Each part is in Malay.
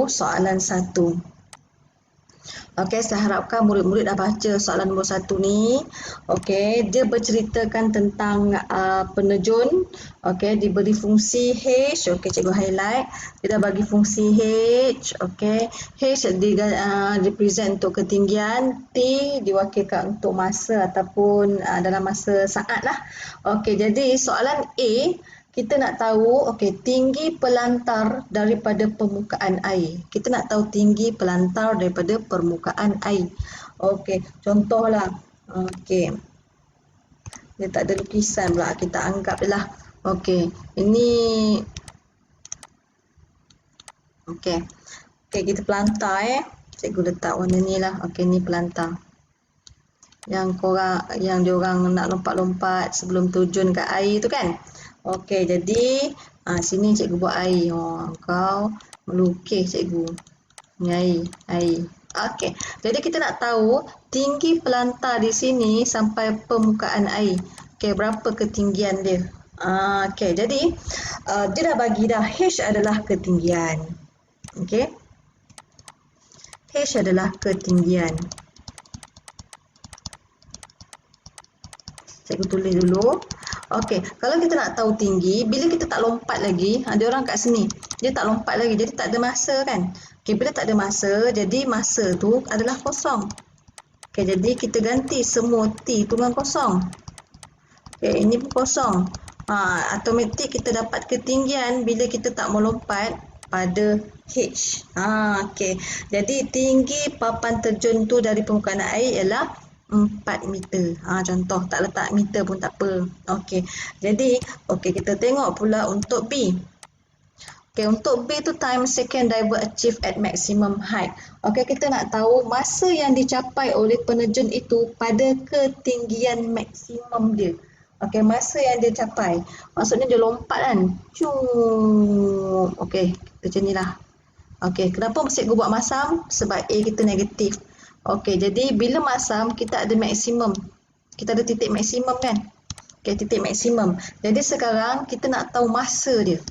soalan 1. Okey, saya harapkan murid-murid dah baca soalan nombor 1 ni. Okey, dia berceritakan tentang penerjun. Okey, diberi fungsi H. Okey, cikgu highlight. Dia dah bagi fungsi H. Okey, H represent untuk ketinggian, T diwakilkan untuk masa ataupun dalam masa saat lah. Okey, jadi soalan A, kita nak tahu tinggi pelantar daripada permukaan air. Kita nak tahu tinggi pelantar daripada permukaan air. Okey, contohlah. Okey. Dia tak ada lukisan pula, kita anggap je lah. Okey, ini okey. Okey, kita pelantar Cikgu letak warna ni lah. Okey, ni pelantar. Yang diorang nak lompat-lompat sebelum terjun kat air tu kan. Okey, jadi sini cikgu buat air. Kau melukis cikgu. Ni air. Okey, jadi kita nak tahu tinggi pelantar di sini sampai permukaan air. Okey, berapa ketinggian dia? Okey, jadi dia dah bagi dah H adalah ketinggian. Okey. H adalah ketinggian. Cikgu tulis dulu. Okey, kalau kita nak tahu tinggi, bila kita tak lompat lagi, ada orang kat sini, dia tak lompat lagi, jadi tak ada masa kan. Okey, bila tak ada masa, jadi masa tu adalah kosong. Okey, jadi kita ganti semua T tu dengan kosong. Okey, ini pun kosong. Automatik kita dapat ketinggian bila kita tak melompat pada H. Okey, jadi tinggi papan terjun tu dari permukaan air ialah 4 meter. Contoh, tak letak meter pun tak apa. Okey. Jadi, kita tengok pula untuk B. Okey, untuk B tu time second diver achieve at maximum height. Okey, kita nak tahu masa yang dicapai oleh penerjun itu pada ketinggian maksimum dia. Okey, masa yang dia capai. Maksudnya dia lompat kan. Okey, macam ni lah. Okey, kenapa cikgu buat masam? Sebab A kita negatif. Okey, jadi bila masam kita ada maksimum. Kita ada titik maksimum kan? Okey, titik maksimum. Jadi sekarang kita nak tahu masa dia.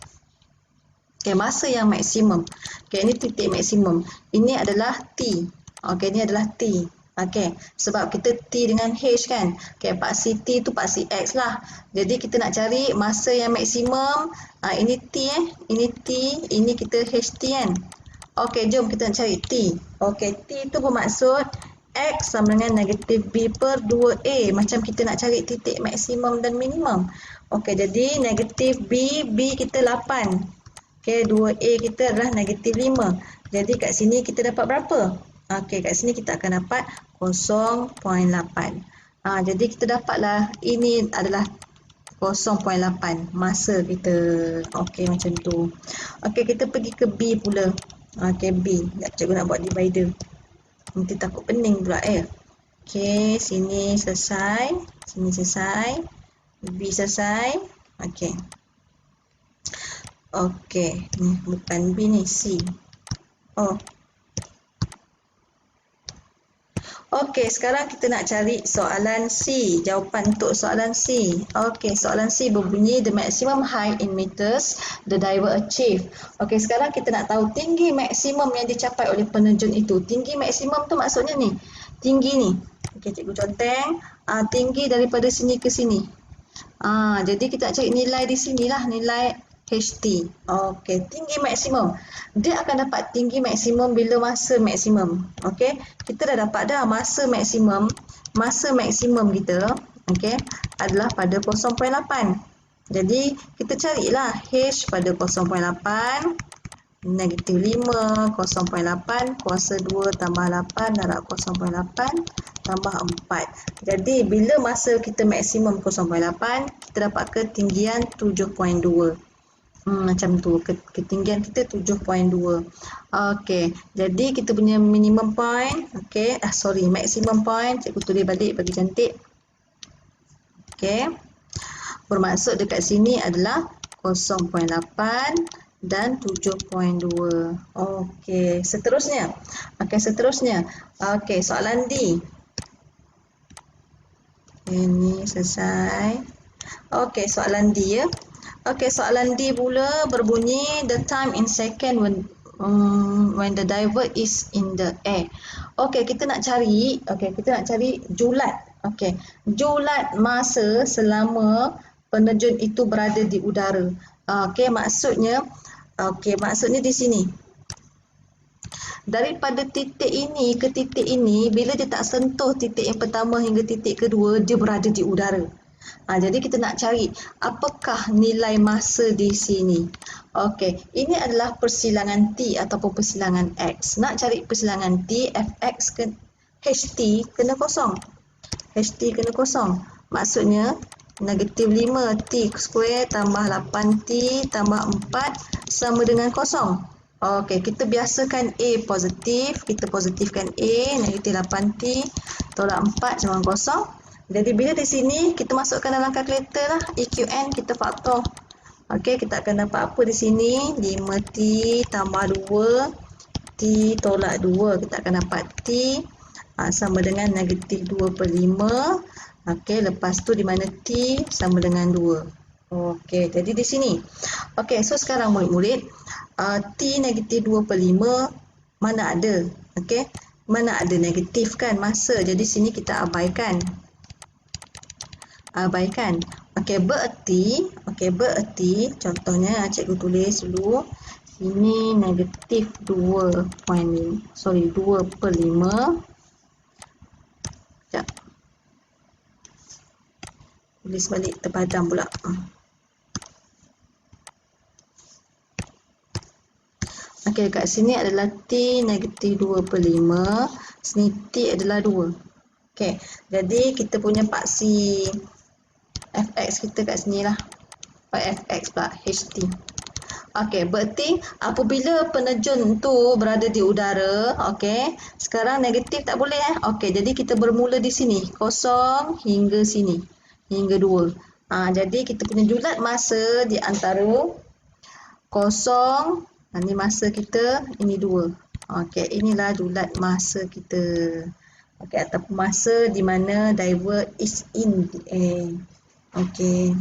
Okey, masa yang maksimum. Okey, ini titik maksimum. Ini adalah T. Okey, ini adalah T. Okey, sebab kita T dengan H kan. Okey, paksi T tu paksi X lah. Jadi kita nak cari masa yang maksimum. Ini T ini T, ini kita HT kan. Okey, jom kita nak cari T. Okey, T itu bermaksud X sama dengan negatif B per 2A. Macam kita nak cari titik maksimum dan minimum. Okey, jadi negatif B, B kita 8. Okey, 2A kita adalah negatif 5. Jadi kat sini kita dapat berapa? Okey, kat sini kita akan dapat 0.8. Jadi kita dapatlah ini adalah 0.8 masa kita. Okey, macam tu. Okey, kita pergi ke B pula. Okey, B. Cikgu nak buat divider. Nanti takut pening pula Okey, sini selesai. Sini selesai. B selesai. Okey. Okey, ni bukan B ni, C. Okey, sekarang kita nak cari soalan C. Jawapan untuk soalan C. Okey, soalan C berbunyi the maximum height in meters the diver achieve. Okey, sekarang kita nak tahu tinggi maksimum yang dicapai oleh penerjun itu. Tinggi maksimum tu maksudnya ni. Tinggi ni. Okey, cikgu conteng. Tinggi daripada sini ke sini. Jadi kita nak cari nilai di sinilah, nilai HT. Okey, tinggi maksimum. Dia akan dapat tinggi maksimum bila masa maksimum. Okey, kita dah dapat dah masa maksimum. Masa maksimum kita, okey, adalah pada 0.8. Jadi kita carilah H pada 0.8, negatif 5, 0.8, kuasa 2 tambah 8 darab 0.8 tambah 4. Jadi bila masa kita maksimum 0.8, kita dapat ketinggian 7.2. Macam tu, ketinggian kita 7.2. Okey, jadi kita punya minimum point, okey, maximum point, cikgu tulis balik bagi cantik. Okey, bermaksud dekat sini adalah 0.8 dan 7.2. Okey, seterusnya. Okey, soalan D. Ini selesai. Okey, soalan D ya. Okey, soalan D pula berbunyi the time in second when the divert is in the air. Okey, kita nak cari julat. Okey, julat masa selama penerjun itu berada di udara. Okey, maksudnya di sini. Daripada titik ini ke titik ini, bila dia tak sentuh titik yang pertama hingga titik kedua, dia berada di udara. Jadi kita nak cari apakah nilai masa di sini. Okey, ini adalah persilangan T ataupun persilangan X. Nak cari persilangan T, Fx ke HT kena kosong. HT kena kosong. Maksudnya negatif 5 T square tambah 8T tambah 4 sama dengan kosong. Okey, kita biasakan A positif, kita positifkan A, negatif 8T tolak 4 sama kosong. Jadi bila di sini kita masukkan dalam kalkulator lah, EQN kita faktor. Okey, kita akan dapat apa di sini? 5T tambah 2 T tolak 2, kita akan dapat T sama dengan negatif 2/5. Okey, lepas tu di mana T sama dengan 2. Okey, jadi di sini. Okey, so sekarang murid-murid, T negatif 2/5 mana ada? Okey, mana ada negatif kan masa. Jadi sini kita abaikan. Okey, bererti contohnya cikgu tulis dulu. Ini negatif 2/5. Sekejap. Tulis balik terpadam pula. Okey, kat sini adalah T negatif 2/5. Sini T adalah 2. Okey, jadi kita punya paksi Fx kita kat sini lah. Fx pula HT. Okey, berarti apabila penerjun tu berada di udara, okey, sekarang negatif tak boleh Okey, jadi kita bermula di sini, kosong hingga sini, hingga 2. Jadi kita punya julat masa di antara kosong, ini masa kita, ini 2. Okey, inilah julat masa kita. Okey, ataupun masa di mana divert is in the air. Okey.